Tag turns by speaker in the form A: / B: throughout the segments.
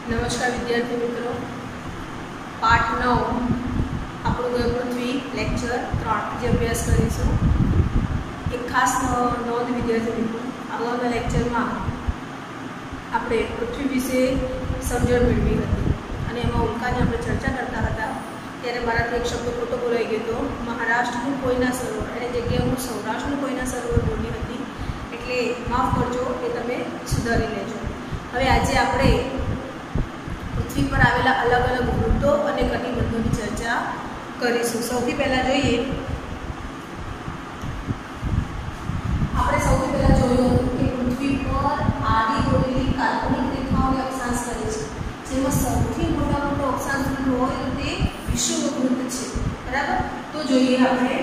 A: नमस्कार विद्यार्थी मित्रों, पाठ 9 આપણું ગયો પૃથ્વી લેક્ચર 3 જે અભ્યાસ કરીશું। એક ખાસ નોંધ વિદ્યાર્થી મિત્રો, અગાઉના લેક્ચરમાં આપણે પૃથ્વી વિશે સમજણ મેળવી હતી અને એમાં ઉલ્કાની આપણે ચર્ચા કરતા હતા ત્યારે મારાથી એક શબ્દ ખોટો બોલાઈ ગયો હતો। મહારાષ્ટ્રનું કોઈના સરોવર એની જગ્યાએ હું સૌરાષ્ટ્રનું કોઈના સરોવર બોલી હતી, એટલે માફ કરજો, એ તમે સુધારી લેજો। હવે આજે આપણે પૃથ્વી પર આવેલા અલગ અલગ વૃત્તો અને કટિબંધોની ચર્ચા કરીશું। સૌથી પહેલા જોઈએ, આપણે સૌથી પહેલા જોયું કે પૃથ્વી પર આડી દોરેલી કાલ્પનિક રેખાઓને અક્ષાંશ કહે છે, જેમાં સૌથી મોટો અક્ષાંશ બિંદુ હોય તો તે વિષુવવૃત્ત છે, બરાબર। તો જોઈએ આપણે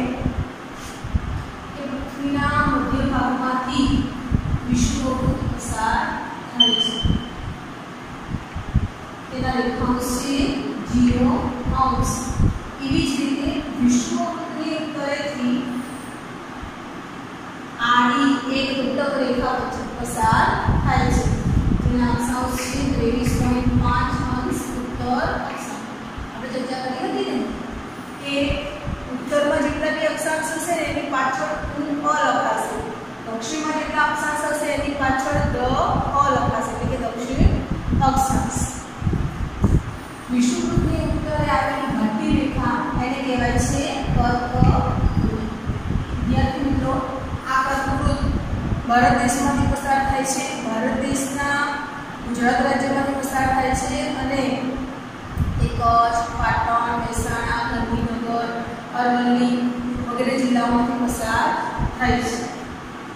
A: કે પૃથ્વીના મધ્ય ભાગમાંથી વિષુવવૃત્ત પસાર થાય છે, તેના રેખાંશ છે 0°। એવી જ રીતે વિષુવવૃત્તની ઉત્તરેથી આડી એક ઉત્તક રેખા પસાર થાય છે, જેના અક્ષાંશ છે 23.5 ઉત્તર અક્ષાંશ। આપણે ચર્ચા કરી હતી ને કે ઉત્તરમાં જેટલા બી અક્ષાંશ હશે ને એની પાછળ અ લખાશે, દક્ષિણમાં જેટલા અક્ષાંશ હશે એની પાછળ અ લખાશે, એટલે કે દક્ષિણ અક્ષાંશ। વિષુવવૃત્તની ઉત્તરે આવેલી ઘાટી રેખા એને કહેવાય છે કર્કવૃત્ત। વિદ્યાર્થી મિત્રો, આ કર્કવૃત્ત ભારત દેશમાંથી પસાર થાય છે, ભારત દેશના ગુજરાત રાજ્યમાંથી પસાર થાય છે અને કચ્છ, પાટણ, મહેસાણા, ગાંધીનગર, અરવલ્લી વગેરે જિલ્લાઓમાંથી પસાર થાય છે।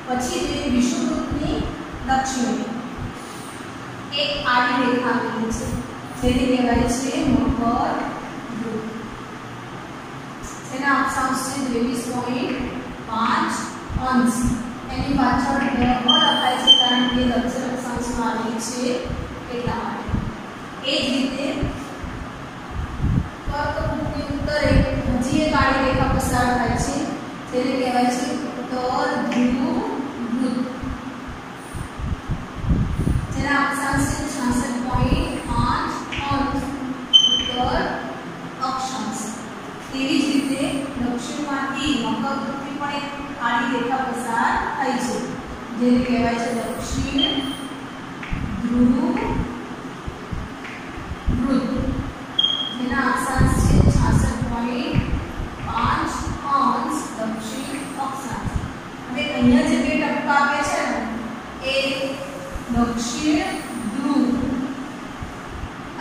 A: પછી જે વિષુવવૃત્તની દક્ષિણે એક આડી રેખા આવેલી છે, જેને કહેવાય છે મકરવૃત્ત, જેના અક્ષાંશ છે 23.5 એની પાછળ લખાય છે કારણ કે દક્ષિણ અક્ષાંશમાં આવેલી છે એટલા માટે। એ જ રીતે કર્કવૃત્તની ઉત્તરે હજી એક આડી રેખા પસાર થાય છે, જેને કહેવાય છે ઉત્તર ધ્રુવવૃત્ત, જેના અક્ષાંશ છે 66.5 ઉત્તર અક્ષાંશ। તેવી જ રીતે દક્ષિણમાંથી મકરવૃત્તની પણ એક આડી રેખા પસાર થાય છે, જેને કહેવાય છે દક્ષિણ ધ્રુવવૃત્ત, જેના અક્ષાંશ છે 66.5 દક્ષિણ અક્ષાંશ। હવે અહીંયા જે બે ટપકા આપે છે ને એ દક્ષિણ ધ્રુવ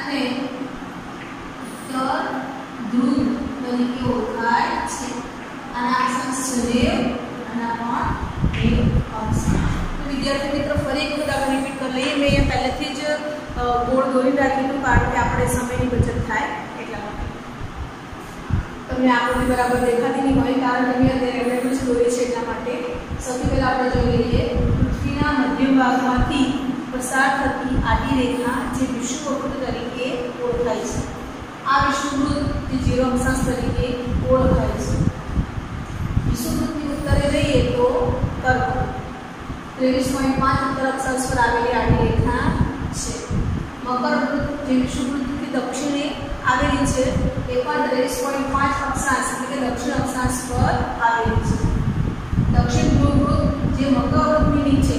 A: અને ઉત્તર ધ્રુવ તરીકે ઓળખાય છે। આના અક્ષાંશ છે આના પણ અક્ષાંશ। તો વિદ્યાર્થી મિત્રો, ફરી એક વખત આપણે રિપીટ કરી લઈએ। મેં પહેલેથી જ ગોળ દોરી રાખેલું કારણ કે આપણે સમયની બચત થાય એટલા માટે। તમને આકૃતિ બરાબર દેખાતી નહીં હોય કારણ કે મેં અત્યારે રેગ્યુલર જ દોરી છે એટલા માટે। સૌથી પહેલા આપણે જોઈ લઈએ પૃથ્વીના મધ્ય ભાગમાંથી પસાર થતી આડી રેખા જે વિષુવવૃત્ત તરીકે ઓળખાય છે। આ વિષુવવૃત્ત જે 0 અક્ષાંશ તરીકે ઓળખાય છે। વિષુવવૃત્તની ઉત્તરે જઈએ તો કર્કવૃત્ત 23.5 ઉત્તર અક્ષાંશ પર આવેલી આડી રેખા છે। મકરવૃત્ત જે વિષુવવૃત્તથી દક્ષિણે આવેલી છે એ પણ 23.5 અક્ષાંશ એટલે કે દક્ષિણ અક્ષાંશ પર આવેલી છે। દક્ષિણ ધ્રુવવૃત્ત જે મકરવૃત્તની નીચે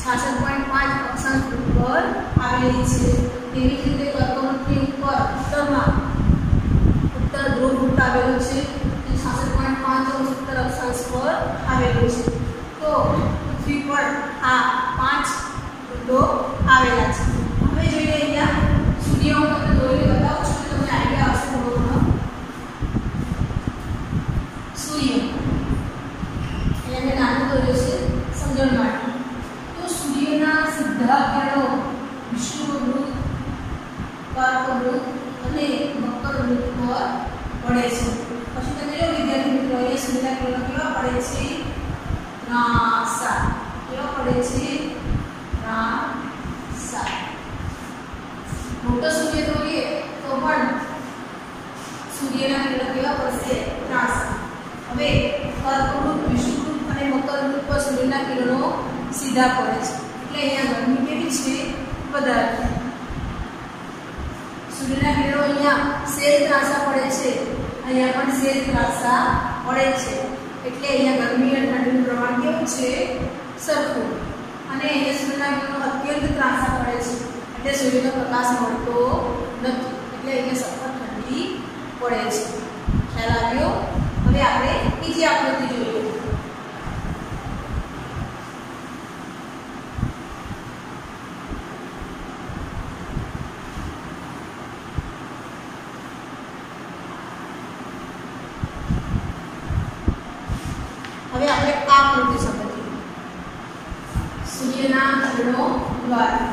A: 66.5 અક્ષાંશ ઉપર આવેલી છે। તેવી જ રીતે કર્કવૃત્તની ઉપર ઉત્તરમાં ઉત્તર ધ્રુવવૃત્ત આવેલું છે, જે 66.5 ઉત્તર અક્ષાંશ પર આવેલું છે। તો પૃથ્વી પર આ 5 વૃત્તો આવેલા છે। હવે જોઈએ અહીંયા સૂર્ય હું તમને દોરીને બતાવું છું તો તમને આઈડિયા આવશે થોડો ઘણો। સૂર્ય અહીંયા મેં નાનું દોર્યું છે સમજણ માટે। તો સૂર્યના સીધા કિરણો વિષુવવૃત્ત, કર્કવૃત્ત અને મકરવૃત્ત પર પડે છે। પછી તમે જો વિદ્યાર્થી મિત્રો, અહીંયા સૂર્યના કિરણો કેવા પડે છે? ત્રાંસા। કેવા પડે છે? ત્રાંસા। મોટો સૂર્ય દોરીએ તો પણ સૂર્યના કિરણો કેવા પડશે? ત્રાંસા। હવે કર્કવૃત્ત, વિષુવવૃત્ત અને મકરવૃત્ત પર સૂર્યના કિરણો સીધા પડે છે, એટલે અહીંયા ગરમી કેવી છે? વધારે। સૂર્યના કિરણો અહીંયા સેલ ત્રાંસા પડે છે, અહીંયા પણ સેલ ત્રાંસા પડે છે, એટલે અહીંયા ગરમી અને ઠંડીનું પ્રમાણ કેવું છે? સરખું. અને અહીંયા સૂર્યના કિરણો અત્યંત ત્રાંસા પડે છે, એટલે સૂર્યનો પ્રકાશ મળતો નથી, એટલે અહીંયા સખત ઠંડી પડે છે. ખ્યાલ આવ્યો? હવે આપણે બીજી આકૃતિ જોઈએ. હવે આપણે આ આકૃતિ સમજીએ. સૂર્યના કિરણો દ્વારા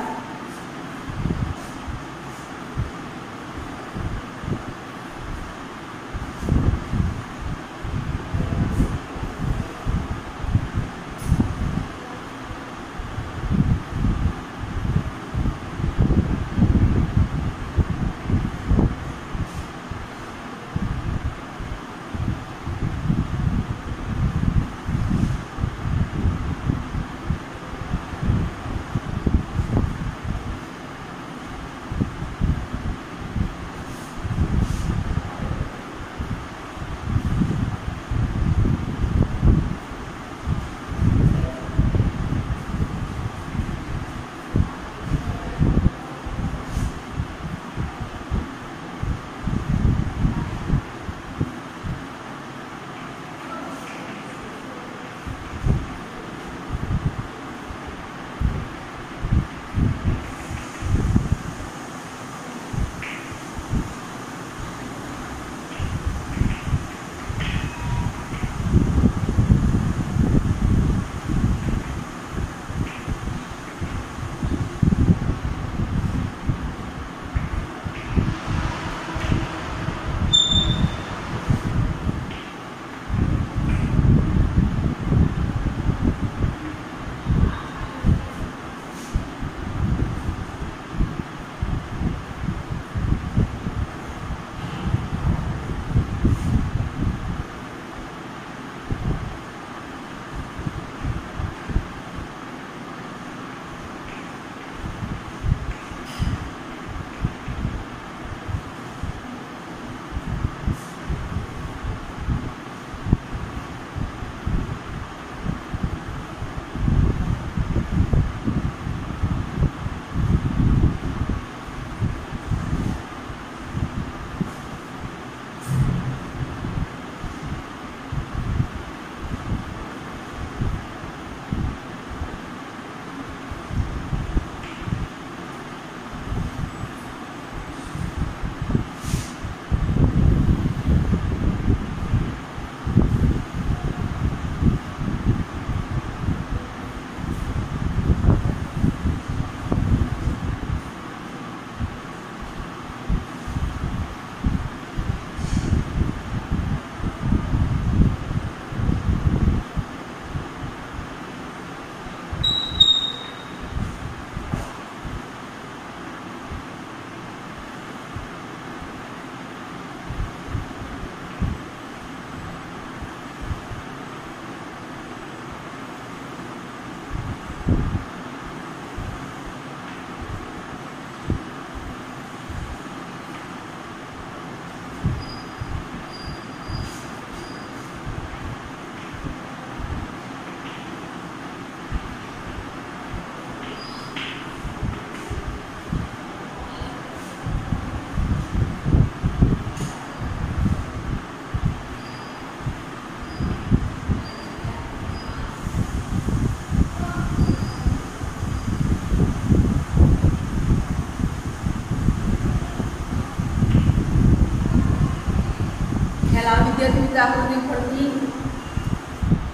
B: વિદ્યાર્થી આકૃતિ પરથી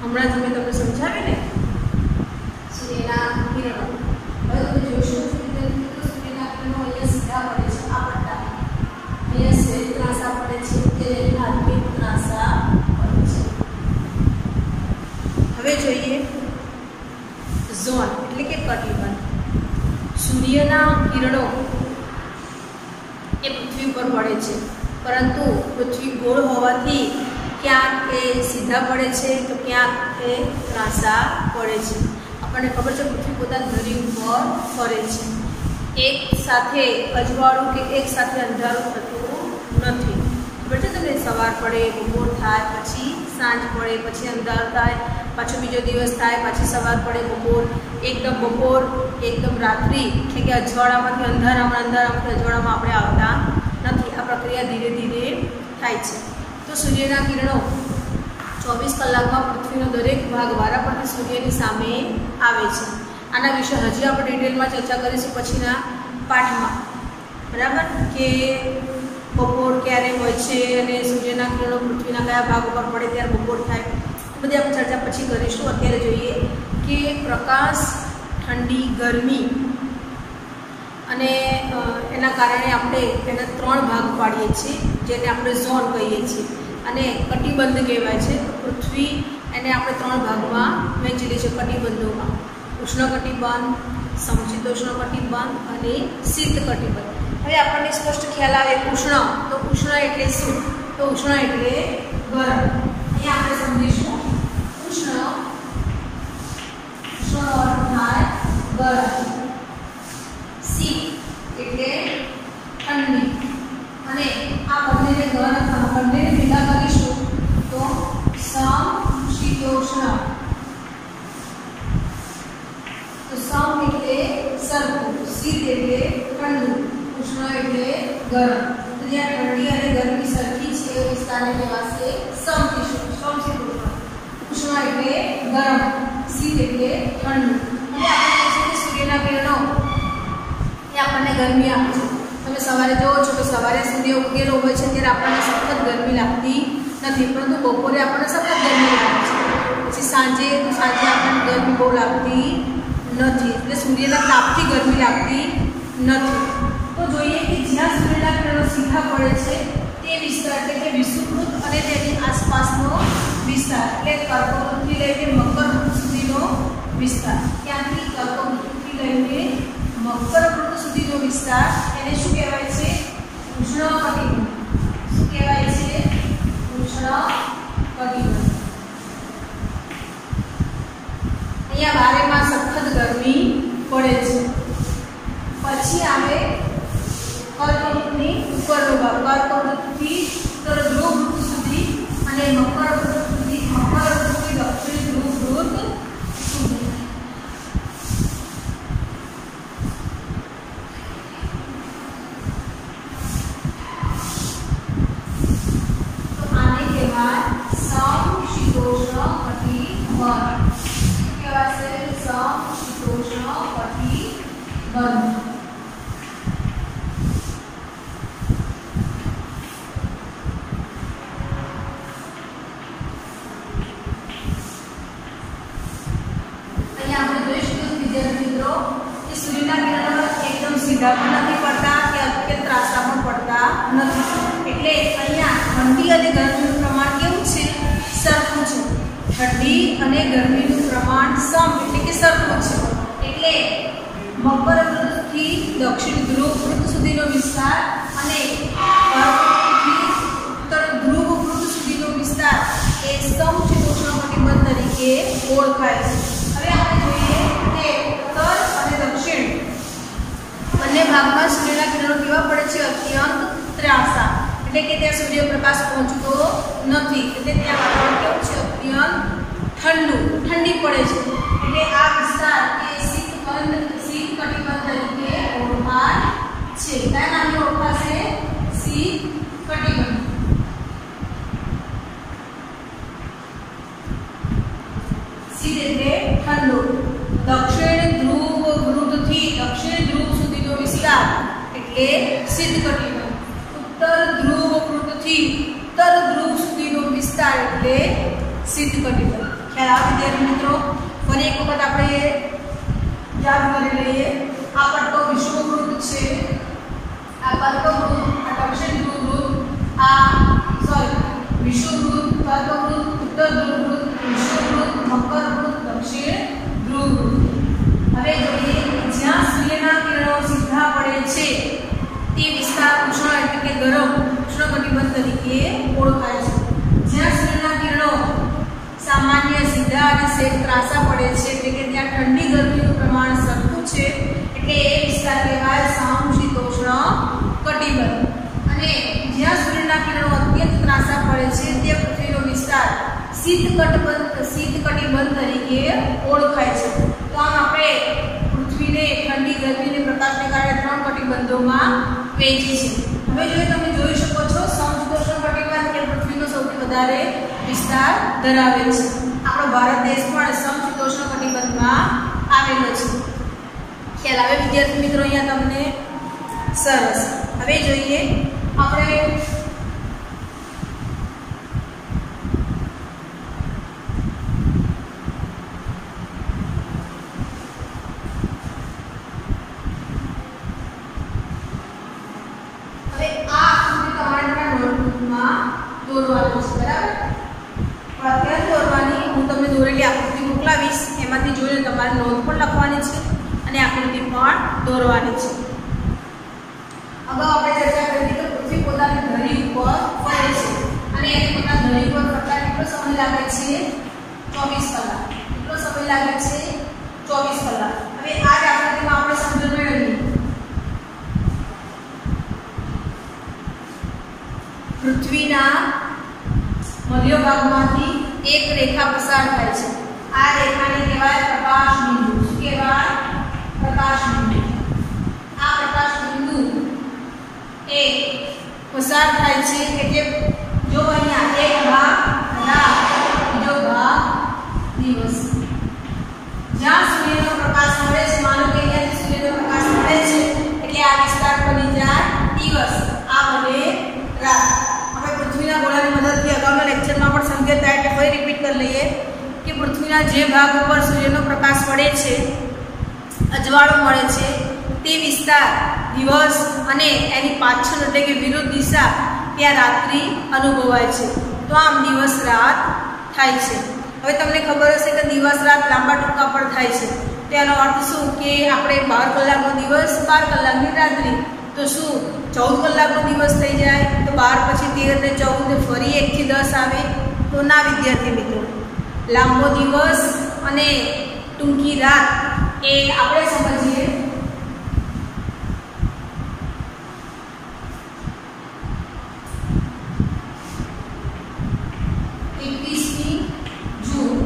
B: હમણાં જ મેં તમને સમજાવી ને
A: સૂર્યના કિરણો. હવે તમે જોશો વિદ્યાર્થી મિત્રો, સૂર્યના કિરણો અહીંયા સીધા પડે છે આ પટ્ટા, અહીંયા શ્વેત ત્રાંસા પડે છે, ત્યારે આત્મિક ત્રાંસા પડે છે.
B: હવે જોઈએ ઝોન એટલે કે કટિબંધ. સૂર્યના કિરણો એ પૃથ્વી પર પડે છે, પરંતુ પૃથ્વી ગોળ હોવાથી ક્યાંક એ સીધા પડે છે તો ક્યાંક એ ત્રાંસા પડે છે. આપણને ખબર છે પૃથ્વી પોતાની ધરી ઉપર ફરે છે. એક સાથે અજવાળું કે એક સાથે અંધારું થતું નથી. ખબર છે તમને? સવાર પડે, બપોર થાય, પછી સાંજ પડે, પછી અંધારું થાય, પાછો બીજો દિવસ થાય, પાછી સવાર પડે, બપોર, એકદમ રાત્રિ, એટલે કે અજવાળામાંથી અંધારામાંથી અજવાળામાં આપણે આવતા નથી. આ પ્રક્રિયા ધીરે ધીરે થાય છે. તો સૂર્યના કિરણો 24 કલાકમાં પૃથ્વીનો દરેક ભાગ વારાફરતી સૂર્યની સામે આવે છે. આના વિશે હજી આપણે ડિટેલમાં ચર્ચા કરીશું પછીના પાઠમાં. બરાબર? કે બપોર ક્યારે હોય છે અને સૂર્યના કિરણો પૃથ્વીના કયા ભાગ ઉપર પડે ત્યારે બપોર થાય, બધી આપણે ચર્ચા પછી કરીશું. અત્યારે જોઈએ કે પ્રકાશ, ઠંડી, ગરમી અને એના કારણે આપણે એના 3 ભાગ પાડીએ છીએ, જેને આપણે ઝોન કહીએ છીએ, અને કટિબંધ કહેવાય છે. પૃથ્વી એને આપણે 3 ભાગમાં વહેંચેલી છે કટિબંધોમાં: ઉષ્ણકટિબંધ, સમશીતોષ્ણ કટિબંધ અને શીત કટિબંધ. હવે આપણને સ્પષ્ટ ખ્યાલ આવે ઉષ્ણ, તો ઉષ્ણ એટલે શું? તો ઉષ્ણ એટલે ગરમ. અહીંયા આપણે સમજીશું ઉષ્ણનો અર્થ થાય ગરમ. શીત એટલે ઠંડી. અને આ બંનેને ભેગા કરીશું તો સમશીતોષ્ણ. તો સમ એટલે સરખું, શીત એટલે ઠંડુ, ઉષ્ણ એટલે ગરમ. તો જ્યાં ઠંડી અને ગરમી સરખી છે એ વિસ્તારને કહેવાશે સમશીતોષ્ણ. ઉષ્ણ એટલે ગરમ, શીત એટલે ઠંડુ. અને આપણે કહીશું કે સૂર્યના કિરણો એ આપણને ગરમી આપે છે. તમે સવારે જોવો છો કે સવારે સૂર્ય ઉગેલો હોય છે ત્યારે આપણને સખત ગરમી લાગતી નથી, પરંતુ બપોરે આપણને સખત ગરમી લાગે છે. પછી સાંજે આપણને ગરમી બહુ લાગતી નથી, એટલે સૂર્યના તાપથી ગરમી લાગતી નથી. તો જોઈએ કે જ્યાં સૂર્યના કિરણો સીધા પડે છે તે વિસ્તાર એટલે કે વિષુવવૃત્ત અને તેની આસપાસનો વિસ્તાર, એટલે કર્કવૃત્તથી લઈને મકરવૃત્ત સુધીનો વિસ્તાર. ત્યાંથી કર્કવૃત્તથી લઈને મકરવૃત્ત સુધીનો વિસ્તાર એને શું કહેવાય છે? ઉષ્ણકટિબંધ. શું કહેવાય છે? ઉષ્ણકટિબંધ. અહીંયા બારેમાસ સખત ગરમી પડે છે. પછી આવે કર્કવૃત્તની ઉપરનો ભાગ, કર્કવૃત્તથી ઉત્તર ધ્રુવવૃત્ત સુધી અને મકરવૃત્તથી દક્ષિણ ધ્રુવવૃત્ત સુધી. તો આને કહેવાય સમશીતોષ્ણ કટિબંધ. કહેવાશે સમશીતોષ્ણ કટિબંધ. સીધા પણ નથી પડતા કે અત્યંત ત્રાસા પણ પડતા નથી. એટલે અહીંયા ઠંડી અને ગરમીનું પ્રમાણ કેવું છે? સરખું છે. ઠંડી અને ગરમીનું પ્રમાણ એટલે કે સરખું છે. એટલે મકરવૃત્તથી દક્ષિણ ધ્રુવવૃત્ત સુધીનો વિસ્તાર અને કર્કવૃત્તથી ઉત્તર ધ્રુવવૃત્ત સુધીનો વિસ્તાર એ સમશીતોષ્ણ કટિબંધ તરીકે ઓળખાય છે. હવે આપણે જોઈએ કે ઉત્તર અને દક્ષિણ બંને ભાગમાં સૂર્યના કિરણો કેવા પડે છે? અત્યંત ત્રાસા, એટલે કે ત્યાં સૂર્યપ્રકાશ પહોંચતો નથી, એટલે ત્યાં વાતાવરણ કેવું છે? અત્યંત ઠંડી પડે છે. એટલે આ વિસ્તાર એ શીત કટિબંધ તરીકે ઓળખાય છે. કયા નામે ઓળખાશે? શીત કટિબંધ. શીત એટલે ઠંડુ. દક્ષિણ ધ્રુવવૃત્તથી દક્ષિણ ધ્રુવ સુધીનો વિસ્તાર એટલે શીત કટિબંધ. ઉત્તર ધ્રુવવૃત્તથી ઉત્તર ધ્રુવ સુધીનો વિસ્તાર એટલે શીત કટિબંધ. ખ્યાલ આવે વિદ્યાર્થી મિત્રો? ફરી એક વખત આપણે યાદ કરી લઈએ. આ પડતો વિષુવવૃત્ત છે, આ કર્કવૃત્ત, આ દક્ષિણ ધ્રુવવૃત્ત, વિષુવવૃત્ત, કર્કવૃત્ત, ઉત્તર ધ્રુવવૃત્ત, વિષુવવૃત્ત, મકરવૃત્ત, દક્ષિણ ધ્રુવવૃત્ત. હવે જોઈએ જ્યાં સૂર્યના કિરણો સીધા પડે છે તે વિસ્તાર ઉષ્ણ એટલે કે ગરમ ઉષ્ણકટિબંધ તરીકે ઓળખાય છે. જ્યાં સૂર્યના કિરણો સામાન્ય સીધા અને સેજ ત્રાસા પડે છે એટલે કે ત્યાં ઠંડી ગરમીનું પ્રમાણ સરખું છે એટલે એ વિસ્તાર કહેવાય સમશીતોષ્ણ શીત કટિબંધ તરીકે ઓળખાય છે. તો આમ આપણે પૃથ્વીને ઠંડી, ગરમી અને પ્રકાશને કારણે 3 કટિબંધોમાં વહેંચી છે. હવે તમે જોઈ શકો છો સમશીતોષ્ણ કટિબંધ એ પૃથ્વીનો સૌથી વધારે વિસ્તાર ધરાવે છે. આપણો ભારત દેશ પણ સમશીતોષ્ણ કટિબંધમાં આવેલો છે. ખ્યાલ આવે વિદ્યાર્થી મિત્રો અહીંયા તમને? સરસ. હવે જોઈએ આપણે દોરવાનું છે, બરાબર? પણ અત્યારે દોરવાની હું તમને દોરેલી આકૃતિ મોકલાવીશ, એમાંથી જોઈને તમારે નોંધ પણ લખવાની છે અને આકૃતિ પણ દોરવાની છે. અગાઉ આપણે ચર્ચા કરી હતી કે પૃથ્વી પોતાની ધરી ઉપર ફરે છે અને એને પોતાની ધરી ઉપર ફરતા કેટલો સમય લાગે છે? 24 કલાક. કેટલો સમય લાગે છે? 24 કલાક. હવે આ જ આકૃતિમાં આપણે સમજણ મેળવીએ. પૃથ્વીના મધ્ય ભાગમાંથી એક રેખા પસાર થાય છે. આ રેખાને કહેવાય પ્રકાશ બિંદુ. શું કહેવાય? પ્રકાશ બિંદુ. આ પ્રકાશ બિંદુ એ પસાર થાય છે એટલે જો અહીંયા એક ભાગ રાત, બીજો ભાગ દિવસ. જ્યાં સૂર્યનો પ્રકાશ મળે છે, માનો કે અહીંયાથી સૂર્યનો પ્રકાશ મળે છે એટલે આ વિસ્તાર બની જાય દિવસ, આ બને રાત. પૃથ્વીના ગોળાની મદદથી અગાઉના લેક્ચરમાં પણ સમજાતા એટલે ફરી રિપીટ કરી લઈએ કે પૃથ્વીના જે ભાગ ઉપર સૂર્યનો પ્રકાશ પડે છે, અજવાળો મળે છે, તે વિસ્તાર દિવસ અને એની પાછળ એટલે કે વિરુદ્ધ દિશા ત્યાં રાત્રિ અનુભવાય છે. તો આમ દિવસ રાત થાય છે. હવે તમને ખબર હશે કે દિવસ રાત લાંબા ટૂંકા પર થાય છે. તેનો અર્થ શું કે આપણે 12 કલાકનો દિવસ, 12 કલાકની રાત્રિ. તો શું 14 કલાકનો દિવસ થઈ જાય? તો 12 પછી 13 ને 14 ફરી 1 થી 10 આવે? તો ના વિદ્યાર્થી મિત્રો. લાંબો દિવસ અને ટૂંકી રાત એ આપણે સમજીએ જૂન,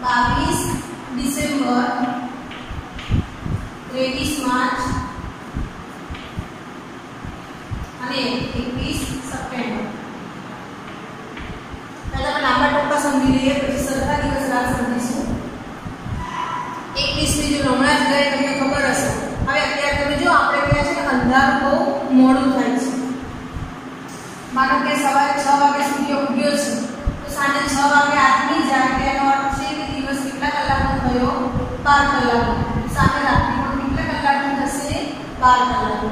B: 22 ડિસેમ્બર, 23 માર્ચ અને 21 સપ્ટેમ્બર. પહેલા લાંબા ટૂંકા સમજી લઈએ, પછી સરખા દિવસ રાત સમજીશું. 21મી જૂન હમણાં જ ગઈ, તમને ખબર હશે. હવે અત્યારે તમે જો આપણે કહ્યા છે કે અંધારું બહુ મોડું થાય છે. માનો કે સવારે 6 વાગે સૂર્ય ઉગ્યો છે તો સાંજે 6 વાગે આથમી જાય, તેનો અર્થ છે કે દિવસ કેટલા કલાકનો થયો? 12 કલાકનો. સામે રાત્રિ પણ કેટલા કલાકની થશે? 12 કલાકનો.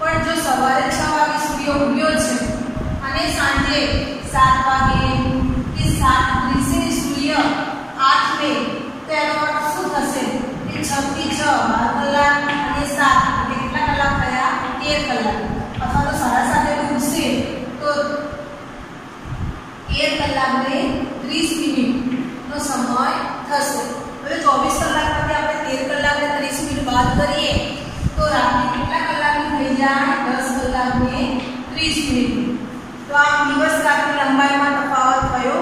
B: પણ જો સવારે 6 વાગે સૂર્ય ઉગ્યો છે અને સાંજે 7 વાગે કે 7:30 સૂર્ય આથમે, તેનો અર્થ શું થશે કે 6 થી 6 12 કલાક અને 7 કેટલા કલાક થયા? 13 કલાક. અથવા તો 7:30 ઉગશે તો 13 કલાક ને 30 મિનિટનો સમય થશે. હવે 24 કલાકમાંથી આપણે 13 કલાક ને 30 મિનિટ બાદ કરીએ તો રાત્રિ કેટલા કલાકની થઈ જાય? 10 કલાક ને 30 મિનિટ. તો આ દિવસ રાતની લંબાઈમાં તફાવત થયો.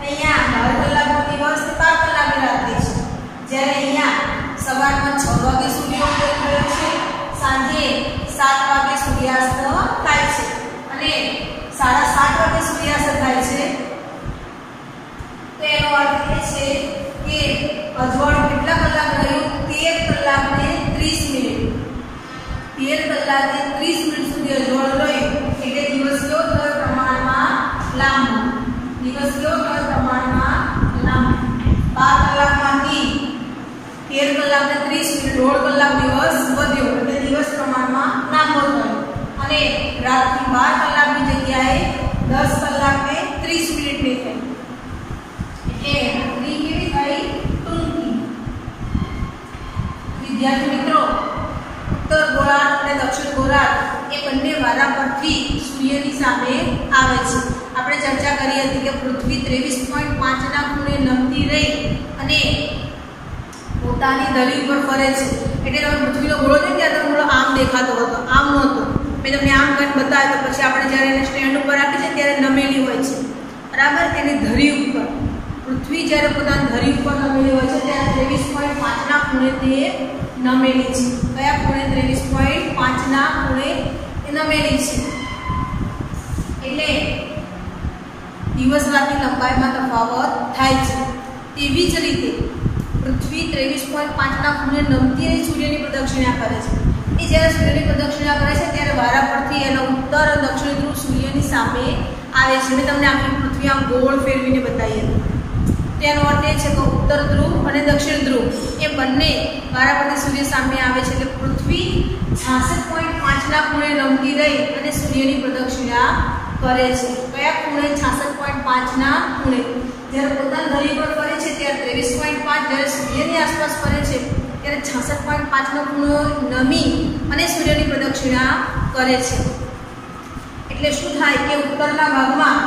B: અહીંયા 12 કલાકનો દિવસ ને 12 કલાકની રાત્રિ છે. જ્યારે અહીંયા સવારમાં 6 વાગે સૂર્યોદય થયો છે, સાંજે 7 વાગે સૂર્યાસ્ત થાય છે અને 7:30 વાગે સૂર્યાસ્ત થાય છે. તો એનો અર્થ એ છે કે અજવાળું કેટલા કલાક રહ્યું? 13 કલાક ને 30 મિનિટ. 13 કલાક ને 30 મિનિટ સુધી અજવાળું રહ્યું એટલે દિવસ કેવો થયો? પ્રમાણમાં લાંબો. દિવસ કેવો થયો? પ્રમાણમાં લાંબો. 12 કલાકમાંથી 13 કલાક ને 30 મિનિટ, 1.5 કલાક દિવસ વધ્યો એટલે દિવસ પ્રમાણમાં લાંબો થયો અને રાતની 12 કલાકની જગ્યાએ 10 કલાક ને 30 મિનિટની થઈ. એટલે રાત્રિ કેવી થઈ? ટૂંકી. વિદ્યાર્થી મિત્રો, ઉત્તર ગોળાર્ધ અને દક્ષિણ ગોળાર્ધ એ બંને વારા પરથી સૂર્યની સામે આવે છે. આપણે ચર્ચા કરી હતી કે પૃથ્વી 23.5 ના ખૂણે નમતી રહી અને પોતાની ધરી ઉપર ફરે છે. એટલે તમે પૃથ્વીનો ગોળો જોઈ ત્યાં તો ગોળો આમ દેખાતો હતો, આમ નહોતો. મેં તમને આમ કરીને બતાવ્યો તો પછી આપણે જ્યારે એને સ્ટેન્ડ ઉપર રાખી છે ત્યારે નમેલી હોય છે બરાબર, તેની ધરી ઉપર પૃથ્વી જ્યારે પોતાની ધરી ઉપર નમેલી હોય છે ત્યારે 23.5ના ખૂણે તે નમેલી છે. કયા ખૂણે? 23.5ના ખૂણે એ નમેલી છે. એટલે દિવસ રાતની લંબાઈમાં તફાવત થાય છે. તેવી જ રીતે પૃથ્વી 23.5ના ખૂણે નમતી અને સૂર્યની પ્રદક્ષિણા કરે છે. એ જ્યારે સૂર્યની પ્રદક્ષિણા કરે છે ત્યારે વારા પરથી એનો ઉત્તર અને દક્ષિણ ધ્રુવ સૂર્યની સામે આવે છે. મેં તમને આખી પૃથ્વી આમ ગોળ ફેરવીને બતાવી હતી. તેનો અર્થ એ છે કે ઉત્તર ધ્રુવ અને દક્ષિણ ધ્રુવ એ બંને વારા પરથી સૂર્ય સામે આવે છે. એટલે પૃથ્વી 66.5ના ખૂણે નમતી રહી અને સૂર્યની પ્રદક્ષિણા કરે છે. કયા ખૂણે? 66.5ના ખૂણે. જ્યારે પોતાની ધરી પર ફરે છે ત્યારે 23.5, જ્યારે સૂર્યની આસપાસ ફરે છે ત્યારે 66.5નો ખૂણો નમી અને સૂર્યની પ્રદક્ષિણા કરે છે. એટલે શું થાય કે ઉત્તરના ભાગમાં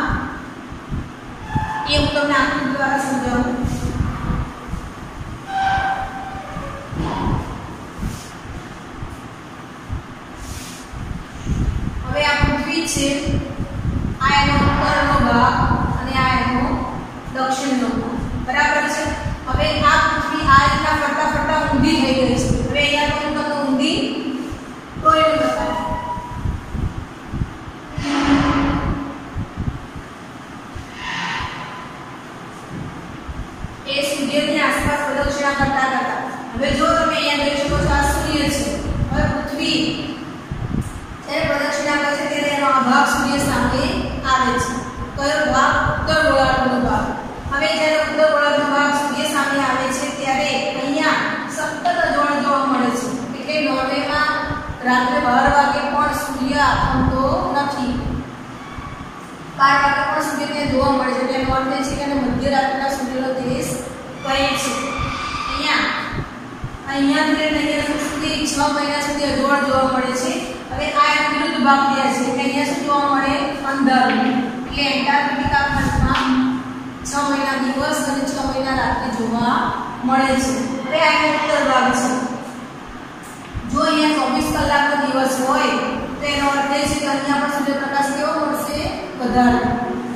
B: એ હું તમને આકૃતિ દ્વારા સમજાવું. હવે આ પૃથ્વી છે, આ એનો ઉત્તરનો ભાગ અને આ એનો દક્ષિણનો ભાગ. બરાબર છે. હવે આ પૃથ્વી આ રીતના ફરતા ફરતા ઊંધી થઈ ગઈ છે. હવે અહીંયા તો હું તમને ઊંધી દોરીને બતાવું. એ સૂર્યની આસપાસ પ્રદક્ષિણા કરતા કરતા હવે જો તમે અહીંયા જોઈ શકો છો આ સૂર્ય છે. હવે પૃથ્વી જ્યારે પ્રદક્ષિણા કરે છે ત્યારે એનો આ ભાગ સૂર્ય સામે આવે છે. કયો ભાગ? ઉત્તર ગોળાર્ધનો ભાગ. હવે જ્યારે ઉત્તર ગોળાર્ધનો ભાગ સૂર્ય સામે આવે છે ત્યારે અહીંયા સતત અજવાળું જોવા મળે છે. એટલે નોર્વેમાં રાત્રે 12 વાગે પણ સૂર્ય આથમતો નથી. 12 વાગે પણ સૂર્ય ત્યાં જોવા મળે છે. એટલે એનો અર્થ એ છે કે મધ્યરાત્રિના સૂર્યનો દેશ કહે છે. અહીંયાથી અહીંયા સુધી 6 મહિના સુધી અજવાળું જોવા મળે છે. હવે આ એક વિરુદ્ધ ભાગ ત્યાં છે. એટલે અહીંયા શું જોવા મળે? અંધારું. એટલે એન્ટાર્કટિકા ખંડમાં 6 મહિના દિવસ અને 6 મહિના રાત્રિ જોવા મળે છે. હવે આ ઉત્તર ભાગ છે. જો અહીંયા 24 કલાકનો દિવસ હોય તો એનો અર્થ એ છે કે અહીંયા પણ સૂર્યપ્રકાશ કેવો મળશે? વધારે.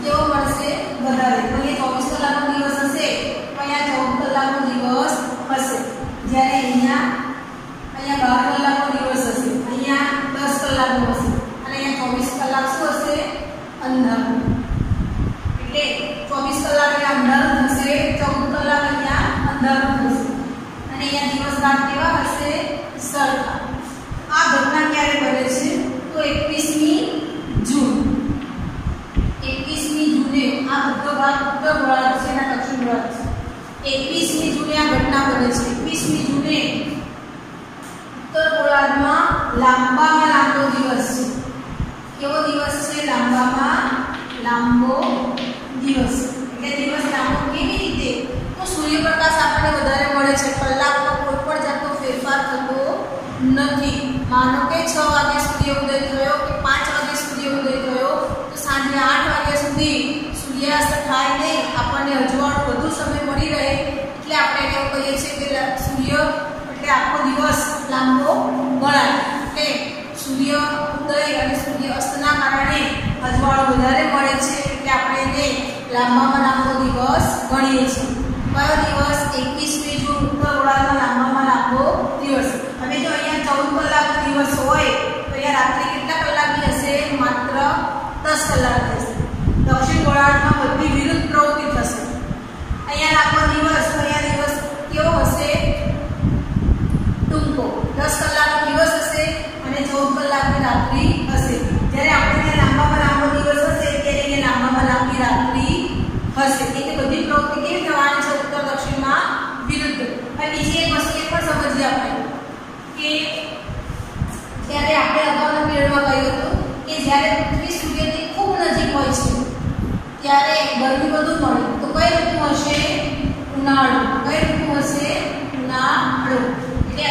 B: કેવો મળશે? વધારે. તો અહીંયા 24 કલાકનો દિવસ હશે તો અહીંયા 14 કલાકનો દિવસ હશે. જ્યારે અહીંયા 12 કલાકનો દિવસ હશે, અહીંયા 10 કલાકનો હશે અને અહીંયા 24 કલાક શું હશે? અંધારું. એટલે 24 કલાક અહીંયા અંધારું થશે, 14 કલાક અહીંયા અંધારું થશે અને અહીંયા દિવસ રાત કેવા હશે? સરખા. આ ઘટના ક્યારે બને છે? તો 21મી જૂન. 21મી જૂને આ બધો ભાગ ઉત્તર ગોળાર્ધ છે અને દક્ષિણ ગોળાર્ધ છે. 21મી જૂને આ ઘટના બને છે. 21મી જૂને ઉત્તર ગોળાર્ધમાં લાંબામાં લાંબો દિવસ છે. કેવો દિવસ છે? લાંબામાં લાંબો દિવસ. એટલે દિવસ લાંબો કેવી રીતે? તો સૂર્યપ્રકાશ આપણને વધારે મળે છે. કલાકનો કોઈ પણ જાતનો ફેરફાર થતો નથી. માનો કે 6 વાગે સૂર્ય ઉદય થયો કે 5 વાગે સૂર્ય ઉદય થયો તો સાંજે 8 વાગ્યા સુધી સૂર્યાસ્ત થાય નહીં. આપણને અજવાળું વધુ સમય મળી રહે એટલે આપણે એવું કહીએ છીએ કે સૂર્ય એટલે આખો દિવસ લાંબો ગણાય. એટલે સૂર્ય ઉદય અને સૂર્ય અસ્તના કારણે અજવાળું વધારે મળે છે એટલે આપણે એને લાંબામાં લાંબો દિવસ ગણીએ છીએ. કયો દિવસ? 21મી જૂન ઉત્તર ગોળાર્ધમાં લાંબામાં લાંબો દિવસ. હવે જો અહીંયા 14 કલાકનો દિવસ હોય તો અહીંયા રાત્રે કેટલા કલાકની હશે? માત્ર 10 કલાક થશે. દક્ષિણ ગોળાર્ધમાં બધી વિરુદ્ધ પ્રવૃત્તિ થશે. અહીંયા લાંબો દિવસ તો અહીંયા દિવસ કેવો હશે? ટૂંકો. 10 કલાકનો દિવસ હશે અને 14 કલાકની રાત્રિ હશે. જ્યારે આપણે લાંબામાં લાંબો દિવસ હશે ત્યારે અહીંયા લાંબામાં લાંબી રાત્રિ હશે. એટલે બધી પ્રવૃત્તિ કેવી થવાની છે? ઉત્તર દક્ષિણમાં વિરુદ્ધ. અને બીજી એક વસ્તુ એ પણ સમજીએ આપણે કે જ્યારે આપણે અગાઉના પીરિયડમાં કહ્યું હતું કે જ્યારે પૃથ્વી સૂર્યની ખૂબ નજીક હોય છે ત્યારે ગરમી વધુ મળે. તો કઈ ઋતુ હશે? ઉનાળો. કઈ ઋતુ હશે? ઉનાળો. એટલે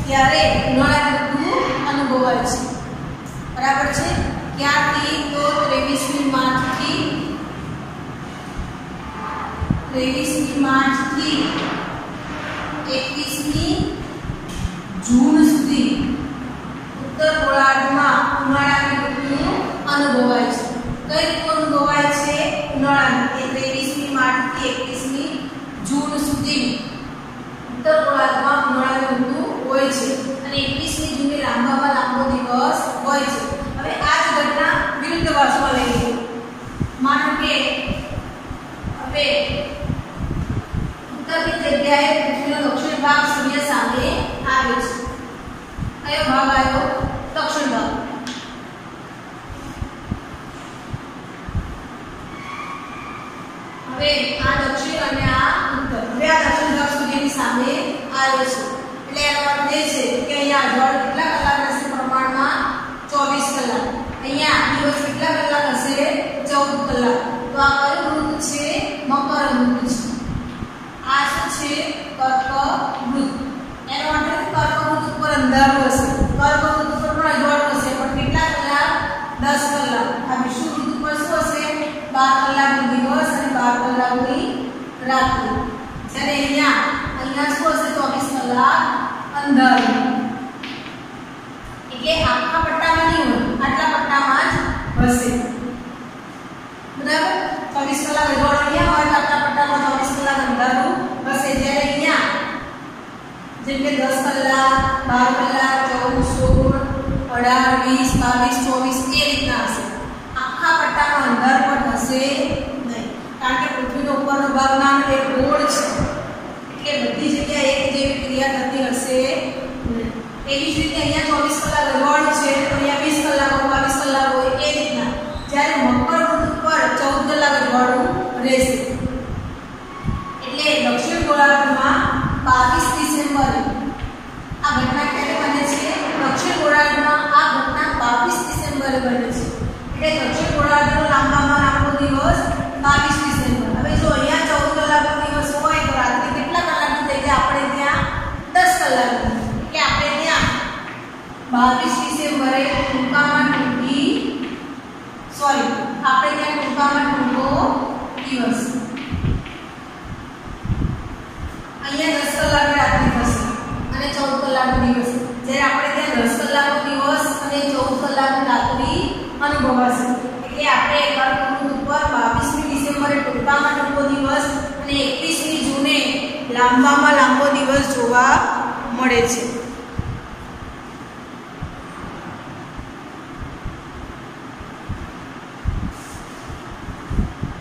B: ત્યારે ઉનાળાની ઋતુ અનુભવાય છે. બરાબર છે. ક્યાંથી? તો 23મી માર્ચથી 21મી જૂન સુધી ઉત્તર ગોળાર્ધમાં ઉનાળાની ઋતુ અનુભવાય છે. કઈ ઋતુ અનુભવાય છે? ઉનાળાની.
A: ભાગ આવ્યો? દક્ષિણ ભાગ. હવે આ દક્ષિણ અને આ ઉત્તર. હવે આ દક્ષિણ ભાગ સૂર્યની સામે આવે છે એટલે એનો અર્થ એ છે કે અહીંયા અજવાળું કેટલા કલાક હશે? પ્રમાણમાં 24 કલાક. અહીંયા દિવસ કેટલા કલાક હશે? 14 કલાક. તો આ કયું ઋતુ છે? મકર ઋતુ છે. આ શું છે? કર્ક ઋતુ. એનો અર્થ કર્ક ઋતુ પર અંધારું હશે. કર્ક ઋતુ પર પણ અજવાળું હશે પણ કેટલા કલાક? 10 કલાક. આ વિષુવ ઋતુ પર શું હશે? 12 કલાકનો દિવસ અને 12 કલાકની રાત્રિ. જ્યારે અહીંયા શું હશે? 24 કલાક અંધારું. એટલે આખા પટ્ટામાં નહીં હોય, આટલા પટ્ટામાં જ હશે. બરાબર? 24 કલાક અજવાળું અહીંયા હોય તો આટલા પટ્ટામાં 24 કલાક અંધારું હશે. જ્યારે અહીંયા જેમ કે 10 કલાક, 12 કલાક, 14, 16, 18, 20, 22, 24 એ રીતના હશે. આખા પટ્ટામાં અંધારું પણ હશે નહીં. કારણ કે પૃથ્વીનો ઉપરનો ભાગ નાનો એ ગોળ છે એટલે બધી જગ્યાએ એક જેવી ક્રિયા થતી હશે નહીં. એવી જ રીતે અહીંયા 24 કલાક અજવાળું છે તો અહીંયા 20 કલાક, 22 કલાક હોય એ રીતના. જ્યારે મકર ઋતુ પર 14 કલાક અજવાળું રહેશે. એટલે દક્ષિણ ગોળાર્ધમાં 22 ડિસેમ્બરે આ ઘટના ક્યારે બને છે? દક્ષિણ ગોળાર્ધમાં આ ઘટના 22 ડિસેમ્બરે બને છે. એટલે દક્ષિણ ગોળાર્ધનો લાંબામાં લાંબો દિવસ 22 ડિસેમ્બર. હવે જો અહીંયા 14 કલાકનો દિવસ હોય તો રાત્રે કેટલા કલાકની થઈ જાય? આપણે ત્યાં 10 કલાકની. એટલે આપણે ત્યાં 22 ડિસેમ્બરે ટૂંકામાં ટૂંકો દિવસ. અહીંયા 10 કલાકની રાત્રિ થશે અને 14 કલાકનો દિવસ. જ્યારે આપણે ત્યાં 10 કલાકનો દિવસ અને 14 કલાકની રાત્રિ અનુભવાશે. એટલે આપણે કર્ક ઋતુ ઉપર 22મી ડિસેમ્બરે ટૂંકામાં ટૂંકો દિવસ અને 21મી જૂને લાંબામાં લાંબો દિવસ જોવા મળે છે.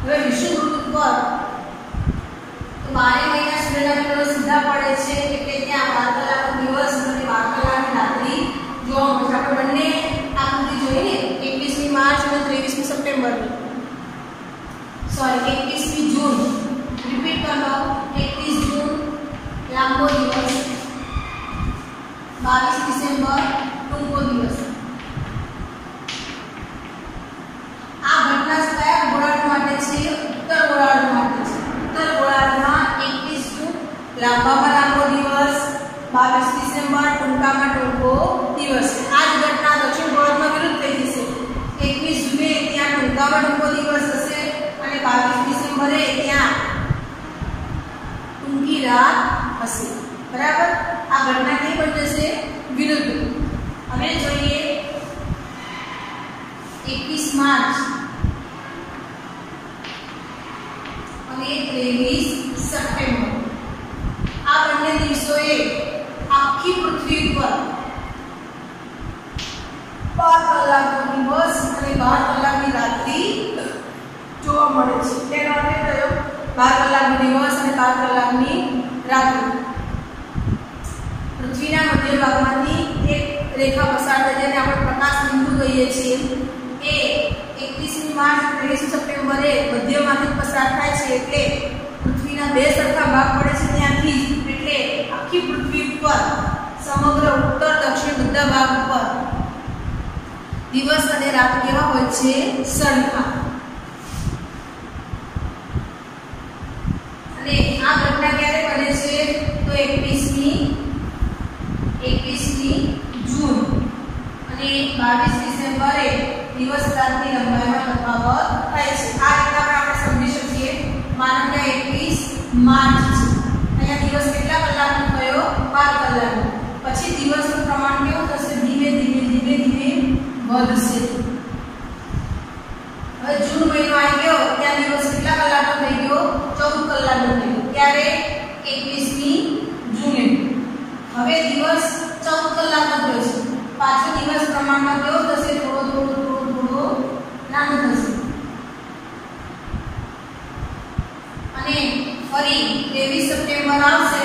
A: હવે વિષુવ ઋતુ પર તો 12 મહિના સૂર્યના કિરણો સીધા પડે છે એટલે ત્યાં 12 કલાકનો દિવસ અને 12 કલાકની રાત્રિ જોવા મળે છે. આપણે બંને આકૃતિ જોઈને 21મી માર્ચ અને 23મી સપ્ટેમ્બરની સોરી 21મી જૂન રિપીટ કરો. 21 જૂન લાંબો દિવસ, 22 ડિસેમ્બર ટૂંકો દિવસ. આ ઘટના કયા ગોળાર્ધ માટે છે? ઉત્તર ગોળાર્ધ માટે છે. ઉત્તર ગોળાર્ધમાં 21 જૂન લાંબામાં લાંબો દિવસ, 22 ડિસેમ્બર ટૂંકામાં ટૂંકો દિવસ. આ જ ઘટના દક્ષિણ ગોળાર્ધમાં વિરુદ્ધ થઈ જશે. 21 જૂને ત્યાં ટૂંકામાં ટૂંકો દિવસ હશે અને 22 ડિસેમ્બરે ત્યાં ટૂંકી રાત હશે. બરાબર? આ ઘટના કઈ બની જશે? વિરુદ્ધ. હવે જોઈએ 21 માર્ચ અને 23 સપ્ટેમ્બર. આ બંને દિવસોએ આખી પૃથ્વી પર 12 કલાકનો દિવસ અને 12 કલાકની રાત્રિ જોવા મળે છે. તેનો અર્થ થયો 12 કલાકનો દિવસ અને 12 કલાકની રાત્રિ. પૃથ્વીના મધ્ય ભાગમાંથી એક રેખા પસાર થાય જેને આપણે પ્રકાશ બિંદુ કહીએ છીએ. એ 21મી માર્ચ 23 સપ્ટેમ્બરે મધ્યમાંથી પસાર થાય છે એટલે પૃથ્વીના બે સરખા ભાગ પડે છે ત્યાંથી. એટલે આખી પૃથ્વી પર સમગ્ર ઉત્તર દક્ષિણ બધા ભાગ પર દિવસ અને રાત કેવા હોય છે? સરખા. અને આ ઘટના ક્યારે બને છે? તો 21મી જૂન અને 22 ડિસેમ્બરે દિવસ રાતની લંબાઈમાં તફાવત થાય છે. આ રીતે આપણે સમજી શકીએ. માનો કે 21 માર્ચ છે. અહીંયા દિવસ કેટલા કલાકનો થયો? 12 કલાકનો. પછી દિવસનું પ્રમાણ કેવું થશે? ધીમે ધીમે વધશે. હવે જૂન મહિનો આવી ગયો ત્યાં દિવસ કેટલા કલાકનો થઈ ગયો? 14 કલાકનો થઈ ગયો. ત્યારે 21મી જૂને. હવે દિવસ 14 કલાકનો થયો છે. પાછો દિવસ પ્રમાણમાં કેવો થશે? થોડો નાનો થશે. અને ફરી 23 સપ્ટેમ્બર આવશે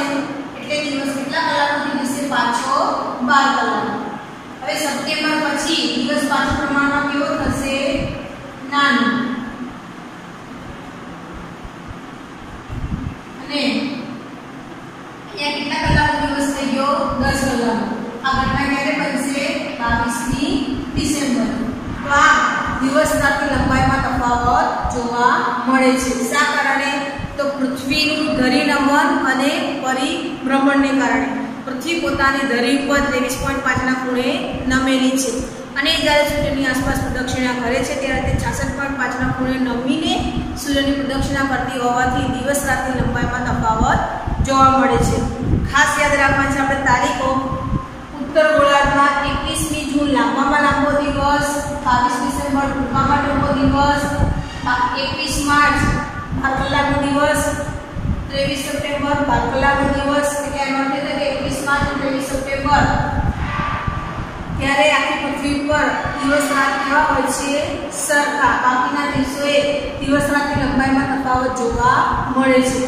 A: એટલે દિવસ કેટલા કલાકનો થઈ જશે? પાછો 12 કલાક. દિવસ રાતની લંબાઈમાં તફાવત જોવા મળે છે. શા કારણે? તો પૃથ્વીનું ધરીનમન અને પરિભ્રમણને કારણે. પૃથ્વી પોતાની ધરી ઉપર 23.5 ખૂણે નમેલી છે અને જ્યારે સૂર્યની આસપાસ પ્રદક્ષિણા કરે છે ત્યારે તે 66.5 ખૂણે નમીને સૂર્યની પ્રદક્ષિણા કરતી હોવાથી દિવસ રાતની લંબાઈમાં તફાવત જોવા મળે છે. ખાસ યાદ રાખવાની છે આપણે તારીખો. ઉત્તર ગોળાર્ધમાં 21મી જૂન લાંબામાં લાંબો દિવસ, 22 ડિસેમ્બર ટૂંકામાં ટૂંકો દિવસ, 21 માર્ચ 12 કલાકનો દિવસ, 23 સપ્ટેમ્બર 12 કલાકનો દિવસ. એટલે એનો અર્થ એ કે 21 માર્ચ અને 23 સપ્ટેમ્બર ત્યારે આખી પૃથ્વી પર દિવસ રાત કેવા હોય છે? સરખા. બાકીના દિવસોએ દિવસ રાતની લંબાઈમાં તફાવત જોવા મળે છે.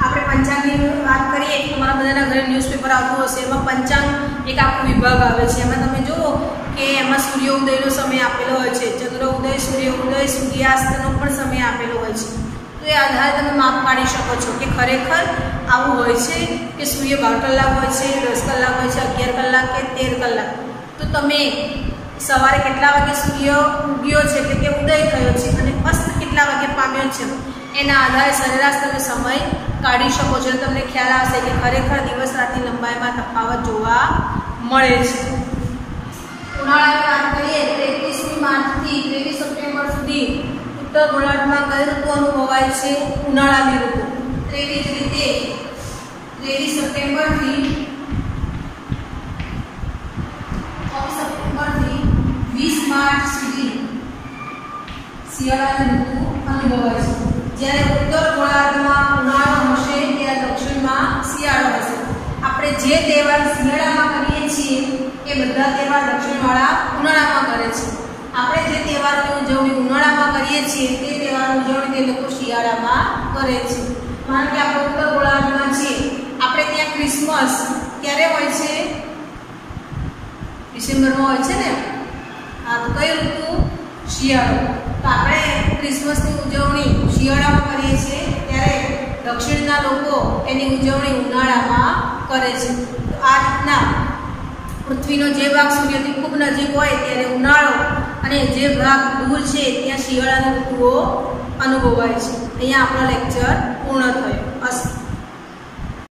A: આપણે પંચાંગની વાત કરીએ, તમારા બધાના ઘરે ન્યૂઝપેપર આવતું હશે, એમાં પંચાંગ એક આખો વિભાગ આવે છે. એમાં તમે જુઓ કે એમાં સૂર્ય ઉદયનો સમય આપેલો હોય છે, ચંદ્ર ઉદય, સૂર્યાસ્તનો પણ સમય આપેલો હોય છે. તો એ આધારે તમે માપ પાડી શકો છો કે ખરેખર આવું હોય છે કે સૂર્ય 12 કલાક હોય છે, 10 કલાક હોય છે, 11 કલાક કે 13 કલાક. તો તમે સવારે કેટલા વાગે સૂર્ય ઉગ્યો છે એટલે કે ઉદય થયો છે અને અસ્ત કેટલા વાગે પામ્યો છે એના આધારે સરેરાશ તમે સમય કાઢી શકો છો. તમને ખ્યાલ આવશે કે ખરેખર દિવસ રાતની લંબાઈમાં તફાવત જોવા મળે છે. ઉનાળાની વાત કરીએ તો 21મી માર્ચથી 23 સપ્ટેમ્બર સુધી ઉત્તર ગોળાર્ધમાં કઈ ઋતુ અનુભવાય છે? ઉનાળાની ઋતુ. તેવી જ રીતે 23 સપ્ટેમ્બરથી 20 માર્ચ સુધી શિયાળાની ઋતુ અનુભવાય છે. જ્યારે ઉત્તર ગોળાર્ધમાં ઉનાળો હશે ત્યારે દક્ષિણમાં શિયાળો હશે. આપણે જે તહેવાર શિયાળામાં કરીએ છીએ એ બધા તહેવાર દક્ષિણવાળા ઉનાળામાં કરે છે. આપણે જે તહેવારોની ઉજવણી ઉનાળામાં કરીએ છીએ તે તહેવારોની ઉજવણી તે લોકો શિયાળામાં કરે છે. કારણ કે આપણે ઉત્તર ગોળાર્ધમાં છીએ. આપણે ત્યાં ક્રિસમસ ક્યારે હોય છે? ડિસેમ્બરમાં હોય છે ને. આ તો કઈ ઋતુ? શિયાળો. તો આપણે ક્રિસમસની ઉજવણી શિયાળામાં કરીએ છીએ ત્યારે દક્ષિણના લોકો એની ઉજવણી ઉનાળામાં કરે છે. તો આ રીતના પૃથ્વીનો જે ભાગ સૂર્યથી ખૂબ નજીક હોય ત્યારે ઉનાળો અને જે ભાગ દૂર છે ત્યાં શિયાળાની ઋતુઓ અનુભવાય છે. અહીંયા આપણો લેક્ચર પૂર્ણ થયો. અસ્તુ.